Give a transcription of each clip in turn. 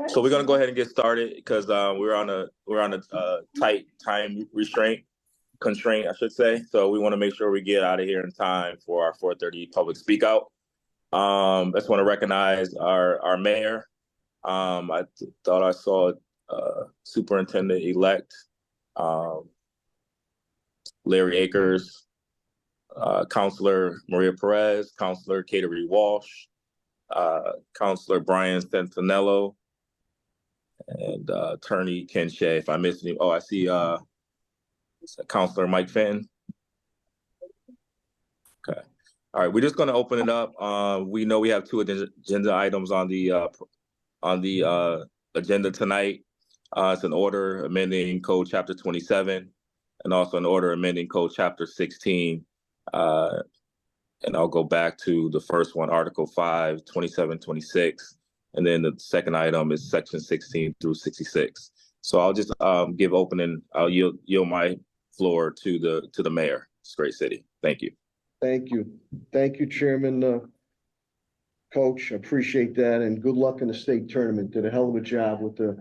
So we're gonna go ahead and get started because we're on a tight time constraint, I should say. So we want to make sure we get out of here in time for our 4:30 public speak out. I just want to recognize our mayor. I thought I saw Superintendent-elect Larry Akers, Councilor Maria Perez, Councilor Catering Walsh, Councilor Brian Centinello, and Attorney Ken Shea. If I missed any, I see Councilor Mike Fenton. Okay. All right, we're just going to open it up. We know we have two agenda items on the agenda tonight. It's an order amending Code Chapter 27 and also an order amending Code Chapter 16. And I'll go back to the first one, Article 5, 27, 26. And then the second item is Section 16 through 66. So I'll just I'll yield my floor to the mayor. It's a great city. Thank you. Thank you. Thank you, Chairman, Coach. I appreciate that. And good luck in the state tournament. Did a hell of a job with the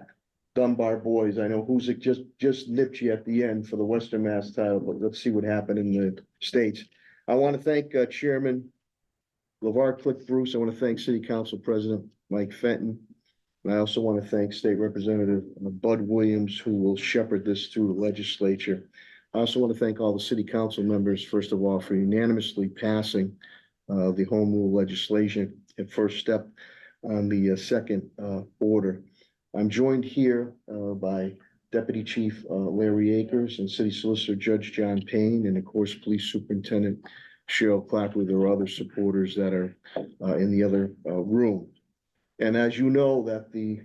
Dunbar boys. I know Huzik just nipped you at the end for the Western Mass title, but let's see what happened in the States. I want to thank Chairman LeVar Click Bruce. I want to thank City Council President Mike Fenton. And I also want to thank State Representative Bud Williams, who will shepherd this through the legislature. I also want to thank all the City Council members, first of all, for unanimously passing the home rule legislation at first step on the second order. I'm joined here by Deputy Chief Larry Akers and City Solicitor Judge John Payne, and of course, Police Superintendent Cheryl Clapper. There are other supporters that are in the other room. And as you know, that the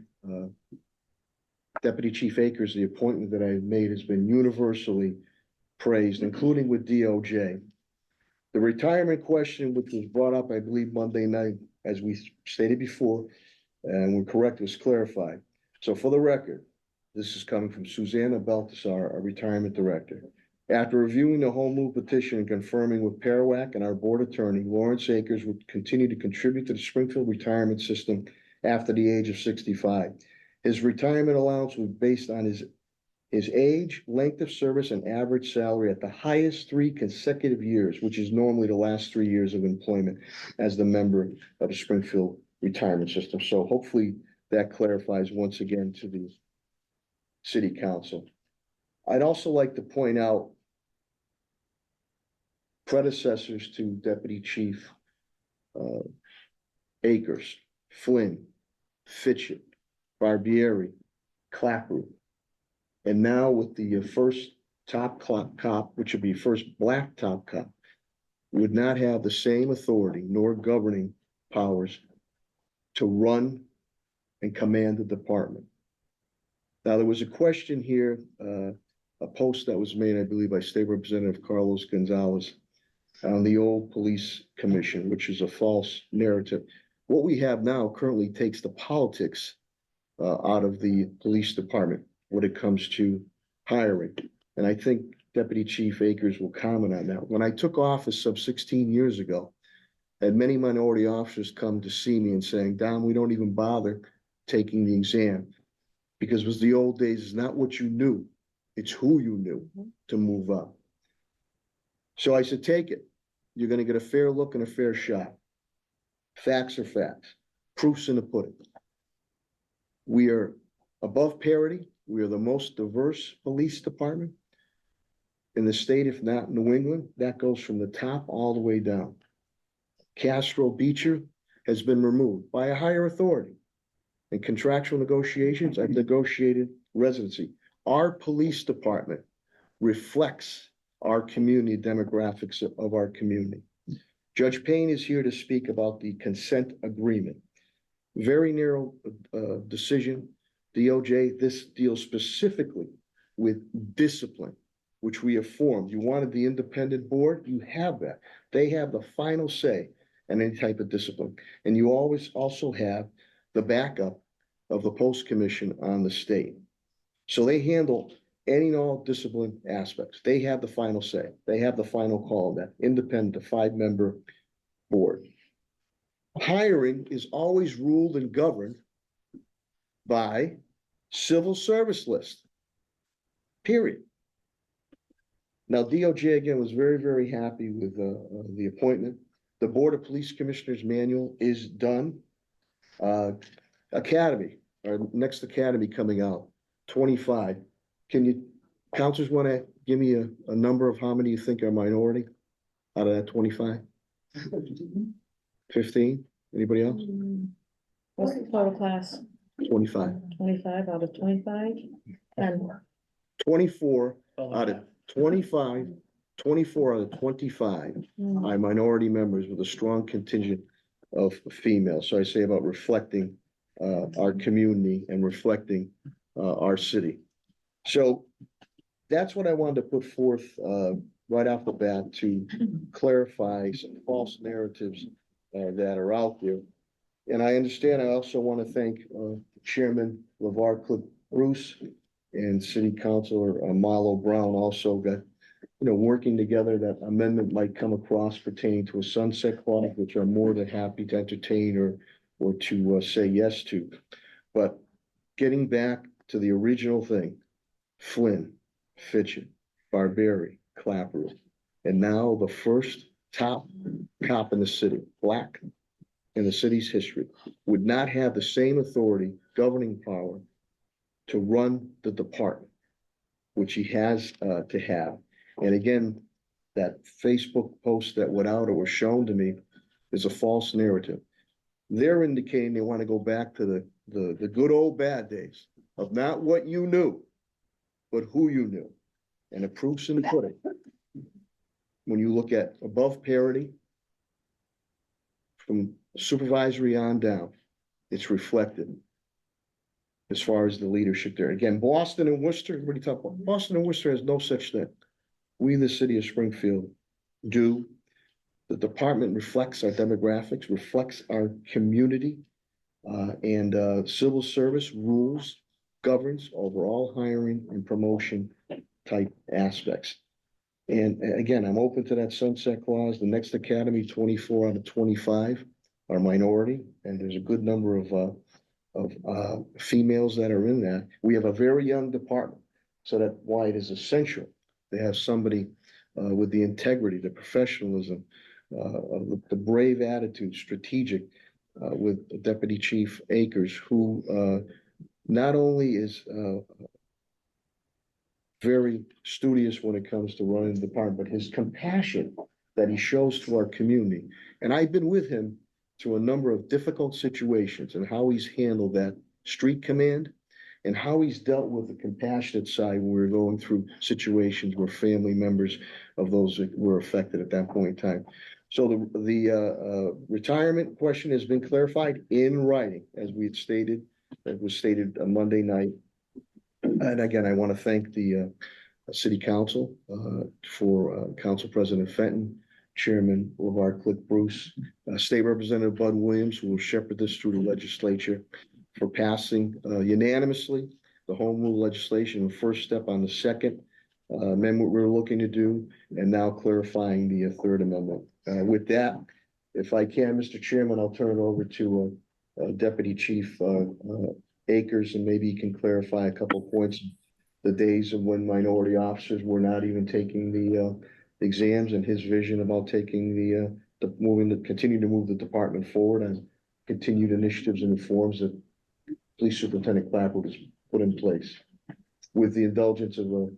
Deputy Chief Akers, the appointment that I made has been universally praised, including with DOJ. The retirement question, which was brought up, I believe, Monday night, as we stated before, and we're correct, was clarified. So for the record, this is coming from Susanna Baltasar, our retirement director. After reviewing the home rule petition and confirming with Parawak and our board attorney, Lawrence Akers would continue to contribute to the Springfield retirement system after the age of 65. His retirement allowance was based on his age, length of service, and average salary at the highest 3 consecutive years, which is normally the last 3 years of employment as the member of the Springfield retirement system. So hopefully that clarifies once again to the City Council. I'd also like to point out predecessors to Deputy Chief Akers, Flynn, Fitchett, Barbieri, Clapper, and now with the first top cop, which would be first black top cop, would not have the same authority nor governing powers to run and command the department. Now, there was a question here, a post that was made, I believe, by State Representative Carlos Gonzalez on the old police commission, which is a false narrative. What we have now currently takes the politics out of the police department when it comes to hiring. And I think Deputy Chief Akers will comment on that. When I took office some 16 years ago, I had many minority officers come to see me and saying, Don, we don't even bother taking the exam because it was the old days. It's not what you knew, it's who you knew to move up. So I said, take it. You're going to get a fair look and a fair shot. Facts are facts. Proof's in the pudding. We are above parity. We are the most diverse police department in the state, if not New England. That goes from the top all the way down. Castro Beecher has been removed by a higher authority. In contractual negotiations, I've negotiated residency. Our police department reflects our community demographics of our community. Judge Payne is here to speak about the consent agreement. Very narrow decision. DOJ, this deals specifically with discipline, which we have formed. You wanted the independent board, you have that. They have the final say in any type of discipline. And you always also have the backup of the post commission on the state. So they handle any and all discipline aspects. They have the final say. They have the final call on that independent 5-member board. Hiring is always ruled and governed by civil service list. Period. Now, DOJ again was very, very happy with the appointment. The Board of Police Commissioners manual is done. Academy, our next academy coming out, 25. Can you, counselors want to give me a number of how many you think are minority out of that 25? 15? Anybody else? What's the total class? 25. 25 out of 25? And 24 out of 25, 24 out of 25 are minority members with a strong contingent of females. So I say about reflecting our community and reflecting our city. So that's what I wanted to put forth right off the bat to clarify some false narratives that are out there. And I understand, I also want to thank Chairman LeVar Cliff Bruce and City Councilor Marlo Brown also got, working together. That amendment might come across pertaining to a sunset clause, which I'm more than happy to entertain or to say yes to. But getting back to the original thing, Flynn, Fitchett, Barbieri, Clapper, and now the first top cop in the city, black in the city's history, would not have the same authority, governing power to run the department, which he has to have. And again, that Facebook post that went out or was shown to me is a false narrative. They're indicating they want to go back to the good old bad days of not what you knew, but who you knew. And the proof's in the pudding. When you look at above parity, from supervisory on down, it's reflected as far as the leadership there. Again, Boston and Worcester, everybody talk about Boston and Worcester has no such thing. We, the city of Springfield, do. The department reflects our demographics, reflects our community, and civil service rules, governs over all hiring and promotion type aspects. And again, I'm open to that sunset clause. The next academy, 24 out of 25 are minority, and there's a good number of females that are in that. We have a very young department, so that's why it is essential to have somebody with the integrity, the professionalism, the brave attitude, strategic, with Deputy Chief Akers, who not only is very studious when it comes to running the department, but his compassion that he shows to our community. And I've been with him through a number of difficult situations and how he's handled that street command and how he's dealt with the compassionate side when we were going through situations where family members of those that were affected at that point in time. So the retirement question has been clarified in writing, as we had stated. It was stated on Monday night. And again, I want to thank the City Council for Council President Fenton, Chairman LeVar Cliff Bruce, State Representative Bud Williams, who will shepherd this through the legislature, for passing unanimously the home rule legislation, the first step on the second amendment we're looking to do, and now clarifying the third amendment. With that, if I can, Mr. Chairman, I'll turn it over to Deputy Chief Akers, and maybe you can clarify a couple of points. The days of when minority officers were not even taking the exams, and his vision about taking continue to move the department forward and continued initiatives and reforms that Police Superintendent Clapper has put in place. With the indulgence of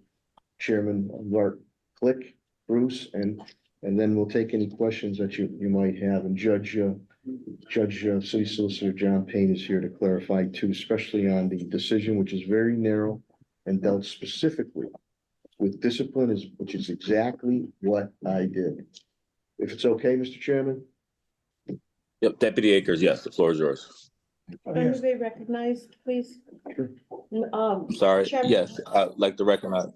Chairman Bart Click, Bruce, and then we'll take any questions that you might have. And Judge City Solicitor John Payne is here to clarify too, especially on the decision, which is very narrow and dealt specifically with discipline, which is exactly what I did. If it's okay, Mr. Chairman? Yep, Deputy Akers, yes, the floor is yours. can you be recognized, please? Sure. I'm sorry, Chairman. yes, I'd like to recognize.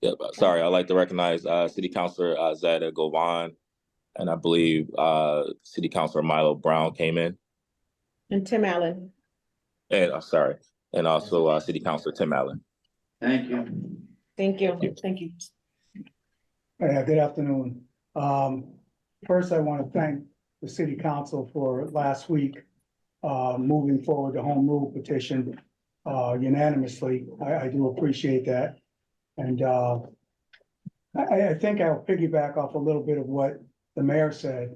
Yep, sorry, I'd like to recognize City Councilor Zeta Govan, and I believe City Councilor Milo Brown came in. And Tim Allen. And sorry, and also City Councilor Tim Allen. Thank you. Thank you. Thank you. Good afternoon. First, I want to thank the city council for last week moving forward the home rule petition unanimously. I do appreciate that. And I think I'll piggyback off a little bit of what the mayor said.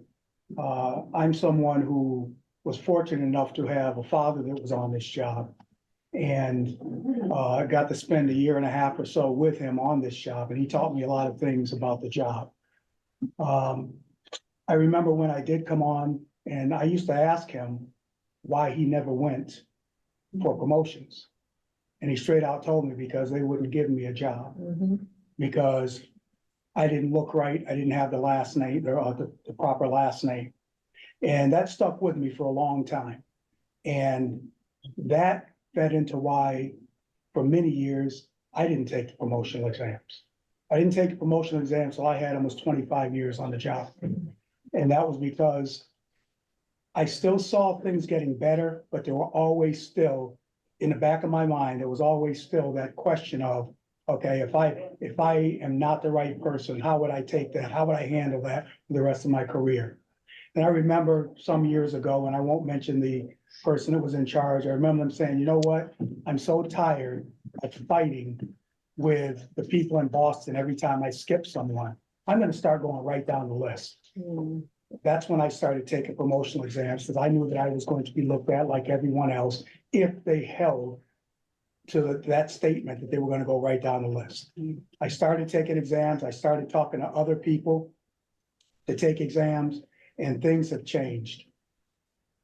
I'm someone who was fortunate enough to have a father that was on this job. And I got to spend a year and a half or so with him on this job, and he taught me a lot of things about the job. I remember when I did come on, and I used to ask him why he never went for promotions. And he straight out told me because they wouldn't give me a job, because I didn't look right. I didn't have the last name, the proper last name. And that stuck with me for a long time. And that fed into why, for many years, I didn't take the promotional exams. I didn't take the promotional exams until I had almost 25 years on the job. And that was because I still saw things getting better, but there were always still, in the back of my mind, there was always still that question of, okay, if I am not the right person, how would I take that? How would I handle that for the rest of my career? And I remember some years ago, and I won't mention the person that was in charge, I remember them saying, you know what? I'm so tired of fighting with the people in Boston every time I skip someone. I'm gonna start going right down the list. That's when I started taking promotional exams, because I knew that I was going to be looked at like everyone else if they held to that statement that they were gonna go right down the list. I started taking exams, I started talking to other people to take exams, and things have changed.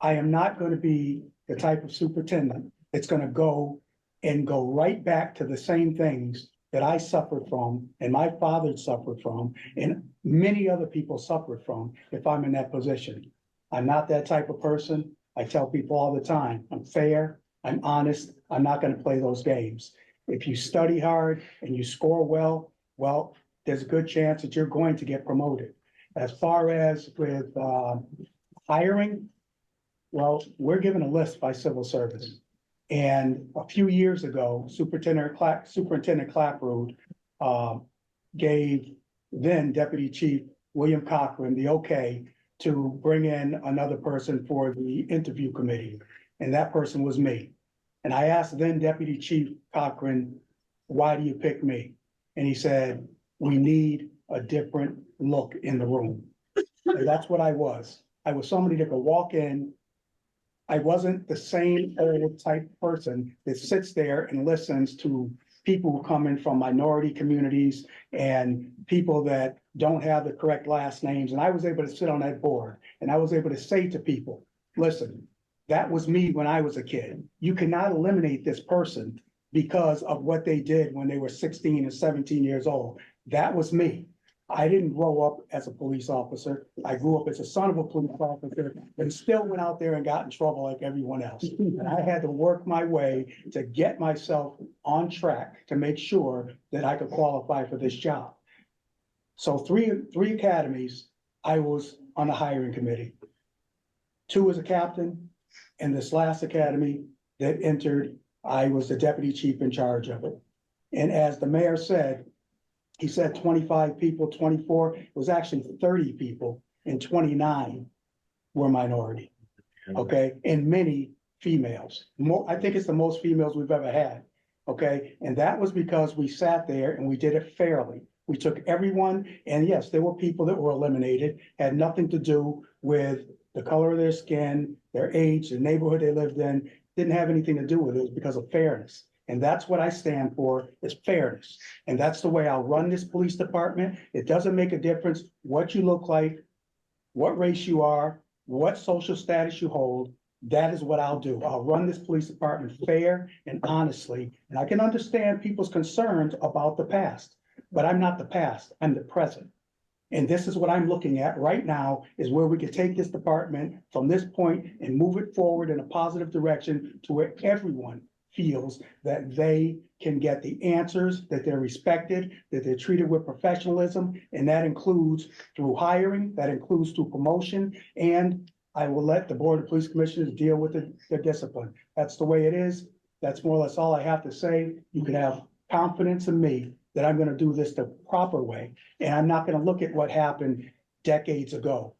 I am not gonna be the type of superintendent that's gonna go right back to the same things that I suffered from, and my father suffered from, and many other people suffered from if I'm in that position. I'm not that type of person. I tell people all the time, I'm fair, I'm honest, I'm not gonna play those games. If you study hard and you score well, there's a good chance that you're going to get promoted. As far as with hiring, well, we're given a list by civil service. And a few years ago, Superintendent Clapperud gave then Deputy Chief William Cochran the okay to bring in another person for the interview committee. And that person was me. And I asked then Deputy Chief Cochran, why do you pick me? And he said, we need a different look in the room. And that's what I was. I was somebody that could walk in. I wasn't the same old type person that sits there and listens to people who come in from minority communities and people that don't have the correct last names. And I was able to sit on that board, and I was able to say to people, listen, that was me when I was a kid. You cannot eliminate this person because of what they did when they were 16 and 17 years old. That was me. I didn't grow up as a police officer. I grew up as a son of a police officer and still went out there and got in trouble like everyone else. And I had to work my way to get myself on track to make sure that I could qualify for this job. So three academies, I was on the hiring committee. 2 as a captain, and this last academy that entered, I was the deputy chief in charge of it. And as the mayor said, he said 25 people, 24, it was actually 30 people, and 29 were minority, okay? And many females. I think it's the most females we've ever had, okay? And that was because we sat there and we did it fairly. We took everyone, and yes, there were people that were eliminated, had nothing to do with the color of their skin, their age, the neighborhood they lived in, didn't have anything to do with it. It was because of fairness. And that's what I stand for, is fairness. And that's the way I'll run this police department. It doesn't make a difference what you look like, what race you are, what social status you hold. That is what I'll do. I'll run this police department fair and honestly. And I can understand people's concerns about the past, but I'm not the past, I'm the present. And this is what I'm looking at right now, is where we can take this department from this point and move it forward in a positive direction to where everyone feels that they can get the answers, that they're respected, that they're treated with professionalism. And that includes through hiring, that includes through promotion. And I will let the Board of Police Commissioners deal with the discipline. That's the way it is. That's more or less all I have to say. You can have confidence in me that I'm gonna do this the proper way. And I'm not gonna look at what happened decades ago.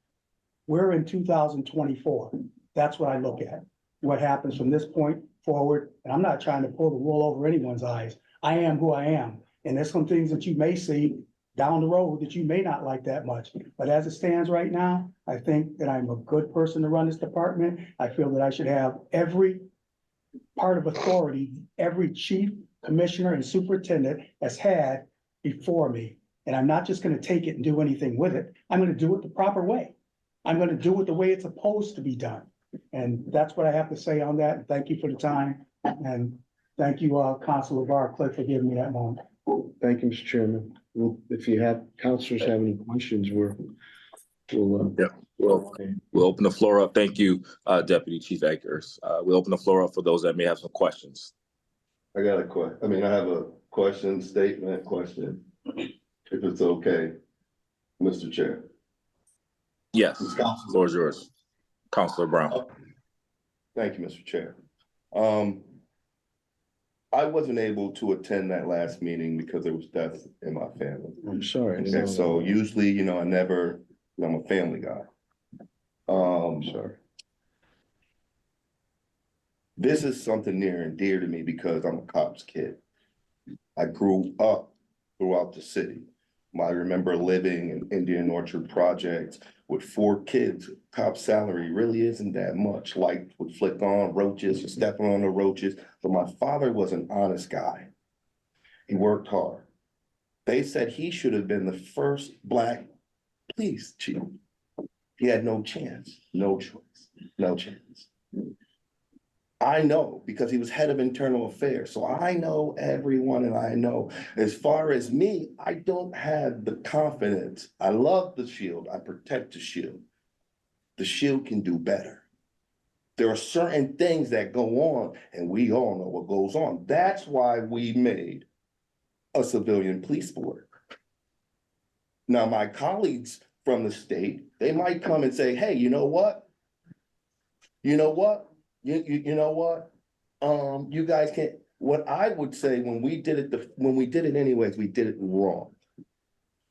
We're in 2024. That's what I look at. what happens from this point forward. And I'm not trying to pull the wool over anyone's eyes. I am who I am. And there's some things that you may see down the road that you may not like that much. But as it stands right now, I think that I'm a good person to run this department. I feel that I should have every part of authority every chief, commissioner, and superintendent has had before me. And I'm not just gonna take it and do anything with it. I'm gonna do it the proper way. I'm gonna do it the way it's supposed to be done. And that's what I have to say on that. And thank you for the time. And thank you, Councilor Barclay, for giving me that moment. Thank you, Mr. Chairman. Well, if you have, councilors have any questions, we'll We'll open the floor up. Thank you, Deputy Chief Akers. We'll open the floor up for those that may have some questions. I got I have a question, statement, question, if it's okay, Mr. Chair. Yes, the floor is yours. Councilor Brown. Thank you, Mr. Chair. I wasn't able to attend that last meeting because there was death in my family. I'm sorry. I didn't Okay, know so that. usually, I'm a family guy. Sorry. This is something near and dear to me because I'm a cop's kid. I grew up throughout the city. I remember living in Indian Orchard Projects with 4 kids. Cop salary really isn't that much. Light would flick on, roaches, or stepping on the roaches. But my father was an honest guy. He worked hard. They said he should have been the first Black police chief. He had no chance, no choice, no chance. I know because he was head of internal affairs. So I know everyone, and I know as far as me, I don't have the confidence. I love the shield. I protect the shield. The shield can do better. There are certain things that go on, and we all know what goes on. That's why we made a civilian police board. Now, my colleagues from the state, they might come and say, hey, you know what? You know what? You know what? You guys can't, what I would say when we did it anyways, we did it wrong.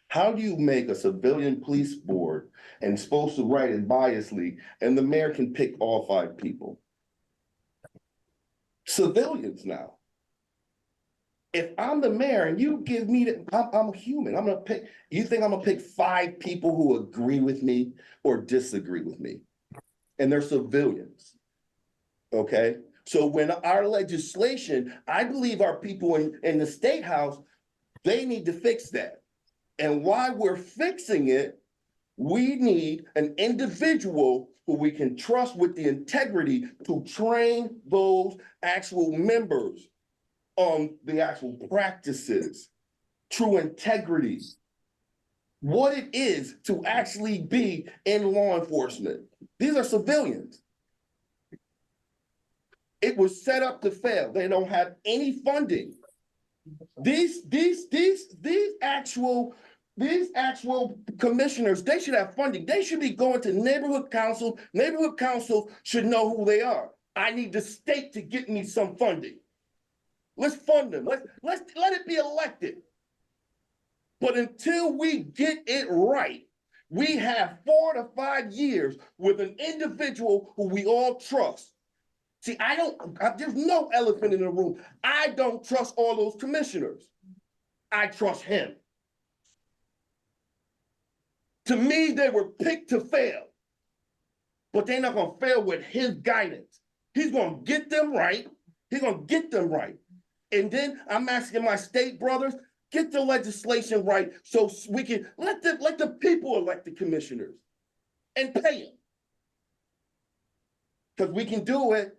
How do you make a civilian police board and supposed to write it biasly and the mayor can pick all 5 people? Civilians now. If I'm the mayor and you give me I'm human, you think I'm gonna pick 5 people who agree with me or disagree with me? And they're civilians. Okay, so when our legislation, I believe our people in the State House, they need to fix that. And while we're fixing it, we need an individual who we can trust with the integrity to train those actual members on the actual practices, true integrity, what it is to actually be in law enforcement. These are civilians. It was set up to fail. They don't have any funding. These actual commissioners, they should have funding. They should be going to neighborhood council. Neighborhood council should know who they are. I need the state to get me some funding. Let's fund them. Let it be elected. But until we get it right, we have 4 to 5 years with an individual who we all trust. See, there's no elephant in the room. I don't trust all those commissioners. I trust him. To me, they were picked to fail, but they're not gonna fail with his guidance. He's gonna get them right. He's gonna get them right. And then I'm asking my state brothers, get the legislation right so we can let the people elect the commissioners and pay them. Because we can do it.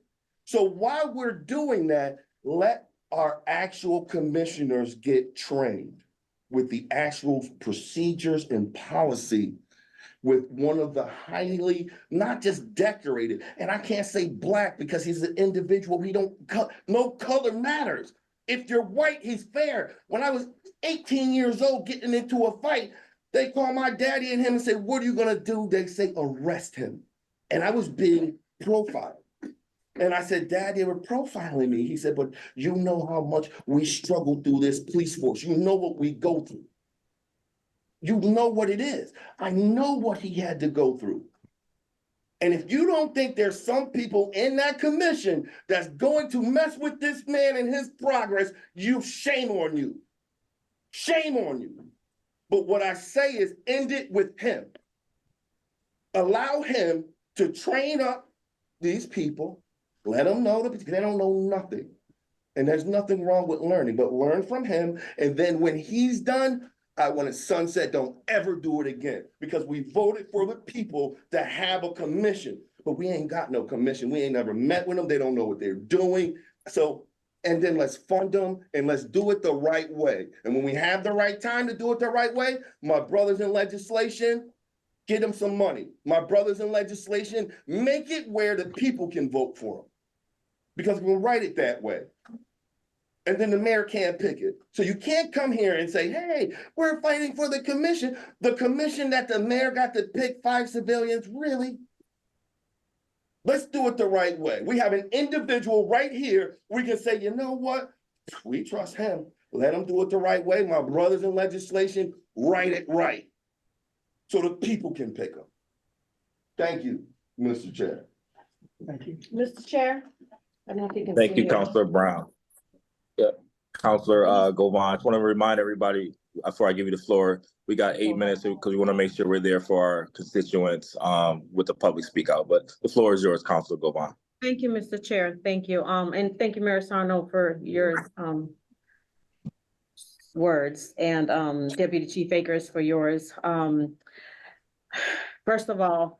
So while we're doing that, let our actual commissioners get trained with the actual procedures and policy with one of the highly, not just decorated, and I can't say Black because he's an individual, no color matters. If you're white, he's fair. When I was 18 years old getting into a fight, they called my daddy and him and said, what are you gonna do? They say, arrest him. And I was being profiled. And I said, Dad, they were profiling me. He said, but you know how much we struggle through this police force. You know what we go through. You know what it is. I know what he had to go through. And if you don't think there's some people in that commission that's going to mess with this man and his progress, shame on you. Shame on you. But what I say is end it with him. Allow him to train up these people, let them know that they don't know nothing. And there's nothing wrong with learning, but learn from him. And then when he's done, I want to sunset, don't ever do it again, because we voted for the people to have a commission, but we ain't got no commission. We ain't never met with them. They don't know what they're doing. So, and then let's fund them and let's do it the right way. And when we have the right time to do it the right way, my brothers in legislation, get them some money. My brothers in legislation, make it where the people can vote for them, because we'll write it that way. And then the mayor can't pick it. So you can't come here and say, hey, we're fighting for the commission that the mayor got to pick 5 civilians, really? Let's do it the right way. We have an individual right here. We can say, you know what? We trust him. Let him do it the right way. My brothers in legislation, write it right, so the people can pick him. Thank you, Mr. Chair. Thank you. Mr. Chair? I don't know if you can. Thank see you, it. Councilor Brown. Yeah, Councilor Govan, I just want to remind everybody, before I give you the floor, we got 8 minutes because we want to make sure we're there for our constituents with the public speak out. But the floor is yours, Councilor Govan. Thank you, Mr. Chair. Thank you. And thank you, Mayor Sarno, for your words, and Deputy Chief Akers for yours. First of all,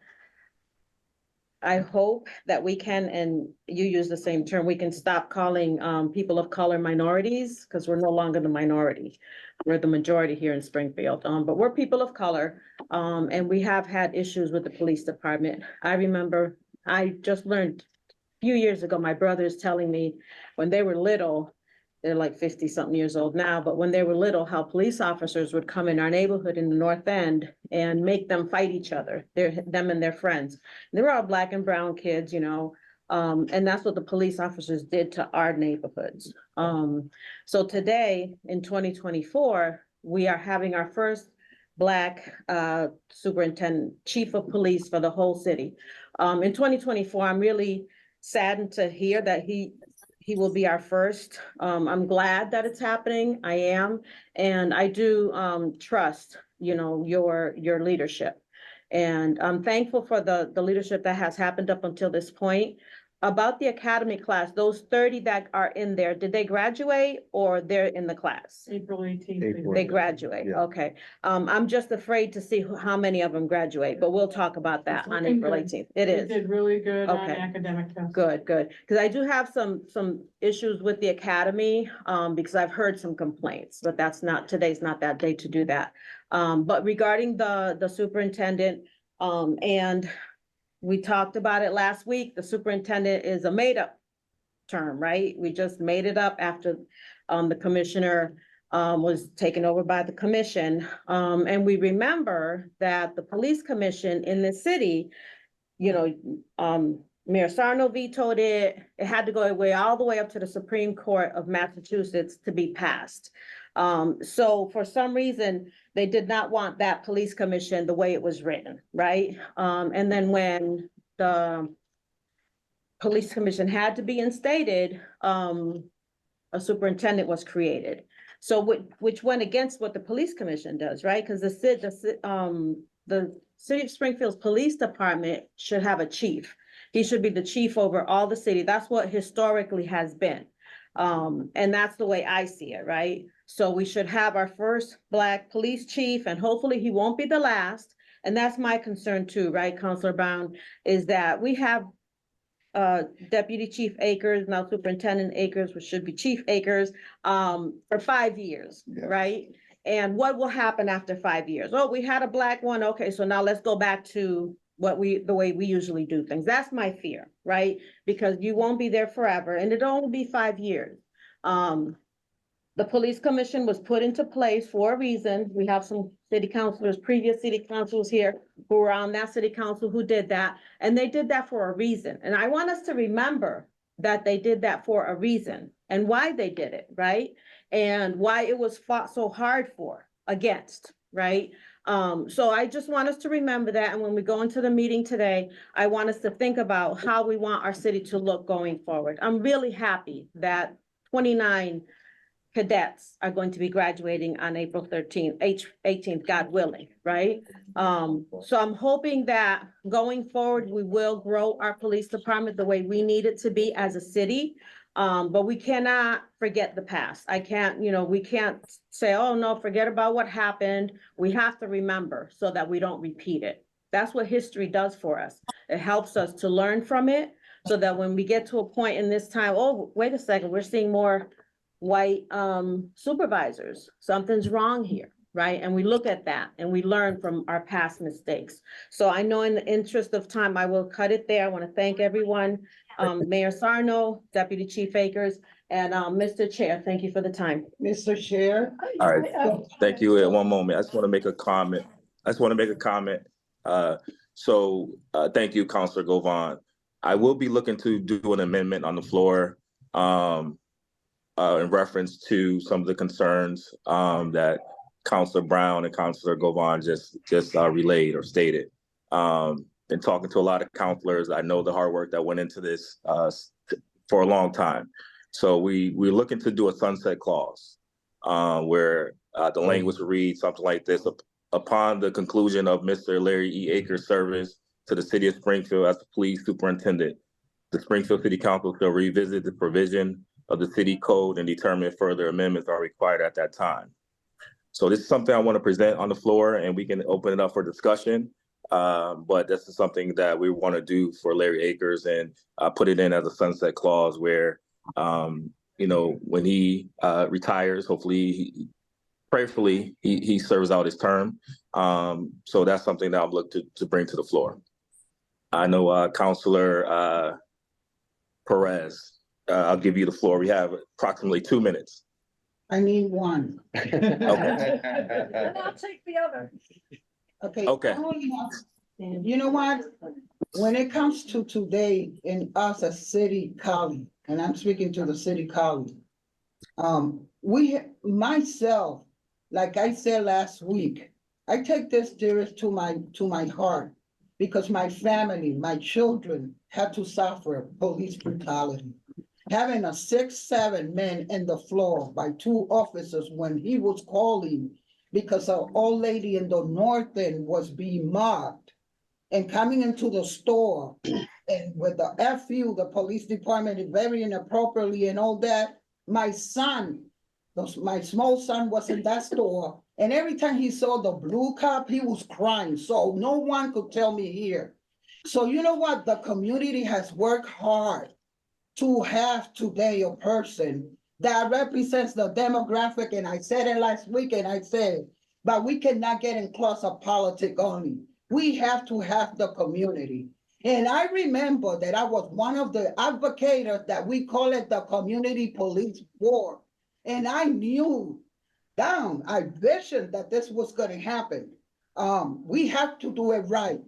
I hope that we can, and you use the same term, we can stop calling people of color minorities, because we're no longer the minority. We're the majority here in Springfield, but we're people of color, and we have had issues with the police department. I remember, I just learned a few years ago, my brothers telling me when they were little, they're like 50-something years old now, but when they were little, how police officers would come in our neighborhood in the North End and make them fight each other, them and their friends. They were all Black and brown kids, you know, and that's what the police officers did to our neighborhoods. So today, in 2024, we are having our first Black superintendent, chief of police for the whole city. In 2024, I'm really saddened to hear that he will be our first. I'm glad that it's happening. I am. And I do trust, you know, your leadership. And I'm thankful for the leadership that has happened up until this point. About the academy class, those 30 that are in there, did they graduate or they're in the class? April 18th. April. They graduate, Yeah. okay. I'm just afraid to see how many of them graduate, but we'll talk about that It's on looking April good. 18th. It They is. did really good on Okay. academic tests. Good, good. Because I do have some issues with the academy, because I've heard some complaints, but today's not that day to do that. But regarding the superintendent, and we talked about it last week, the superintendent is a made-up term, right? We just made it up after the commissioner was taken over by the commission. And we remember that the police commission in the city, you know, Mayor Sarno vetoed it. It had to go all the way up to the Supreme Court of Massachusetts to be passed. So for some reason, they did not want that police commission the way it was written, right? And then when the police commission had to be instated, a superintendent was created. So which went against what the police commission does, right? Because the City of Springfield's police department should have a chief. He should be the chief over all the city. That's what historically has been. And that's the way I see it, right? So we should have our first Black police chief, and hopefully he won't be the last. And that's my concern too, right, Councilor Brown, is that we have Deputy Chief Akers, now Superintendent Akers, which should be Chief Akers, for 5 years, Yeah. right? And what will happen after 5 years? Oh, we had a Black one. Okay, so now let's go back to the way we usually do things. That's my fear, right? Because you won't be there forever, and it'll only be 5 years. The police commission was put into place for a reason. We have some city councilors, previous city councilors here who were on that city council who did that, and they did that for a reason. And I want us to remember that they did that for a reason and why they did it, right? And why it was fought so hard against, right? So I just want us to remember that, and when we go into the meeting today, I want us to think about how we want our city to look going forward. I'm really happy that 29 cadets are going to be graduating on April 18th, God willing, right? So I'm hoping that going forward, we will grow our police department the way we need it to be as a city. But we cannot forget the past. I can't, we can't say, oh, no, forget about what happened. We have to remember so that we don't repeat it. That's what history does for us. It helps us to learn from it so that when we get to a point in this time, oh, wait a second, we're seeing more white supervisors. Something's wrong here, right? And we look at that and we learn from our past mistakes. So I know in the interest of time, I will cut it there. I want to thank everyone. Mayor Sarno, Deputy Chief Akers, and Mr. Chair, thank you for the time. Mr. Chair. All right, thank you. At one moment, I just want to make a comment. Thank you, Councilor Govan. I will be looking to do an amendment on the floor in reference to some of the concerns that Councilor Brown and Councilor Govan just relayed or stated. Been talking to a lot of counselors. I know the hard work that went into this for a long time. So we're looking to do a sunset clause where the language will read something like this: upon the conclusion of Mr. Larry E. Akers' service to the city of Springfield as the police superintendent, the Springfield City Council shall revisit the provision of the city code and determine if further amendments are required at that time. So this is something I want to present on the floor, and we can open it up for discussion. But this is something that we want to do for Larry Akers and put it in as a sunset clause where, when he retires, hopefully, prayerfully, he serves out his term. So that's something that I'm looking to bring to the floor. I know Councilor Perez, I'll give you the floor. We have approximately 2 minutes. I need one. Okay. And I'll take the other. Okay. Okay. I only have- You know what? When it comes to today and us as city colleague, and I'm speaking to the city colleague, myself, like I said last week, I take this dearest to my heart because my family, my children had to suffer police brutality. Having a 6'7" man in the floor by 2 officers when he was calling because an old lady in the north end was being mobbed and coming into the store and with the FU, the police department is very inappropriately and all that. My small son was in that store, and every time he saw the blue cop, he was crying. So no one could tell me here. So you know what? The community has worked hard to have today a person that represents the demographic, and I said it last week, and I said, but we cannot get in class of politics only. We have to have the community. And I remember that I was one of the advocates that we call it the community police board. And I knew I visioned that this was gonna happen. We have to do it right,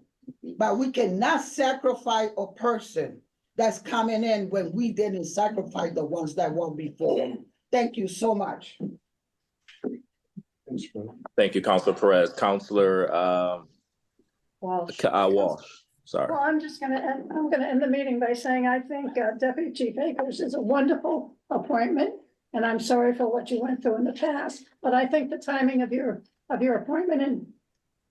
but we cannot sacrifice a person that's coming in when we didn't sacrifice the ones that were before. Thank you so much. Thank you, Councilor Perez. Councilor Walsh, sorry. Well, I'm gonna end the meeting by saying I think Deputy Chief Akers is a wonderful appointment. And I'm sorry for what you went through in the past, but I think the timing of your appointment in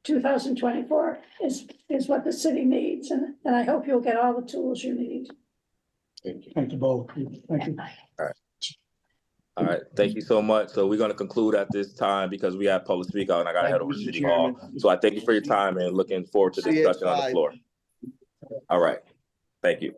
2024 is what the city needs. And I hope you'll get all the tools you need. Thank you both. Thank you. All right, thank you so much. So we're going to conclude at this time because we have public speak out and I got to head over to City Hall. So I thank you for your time and looking forward to discussion on the floor. All right, thank you.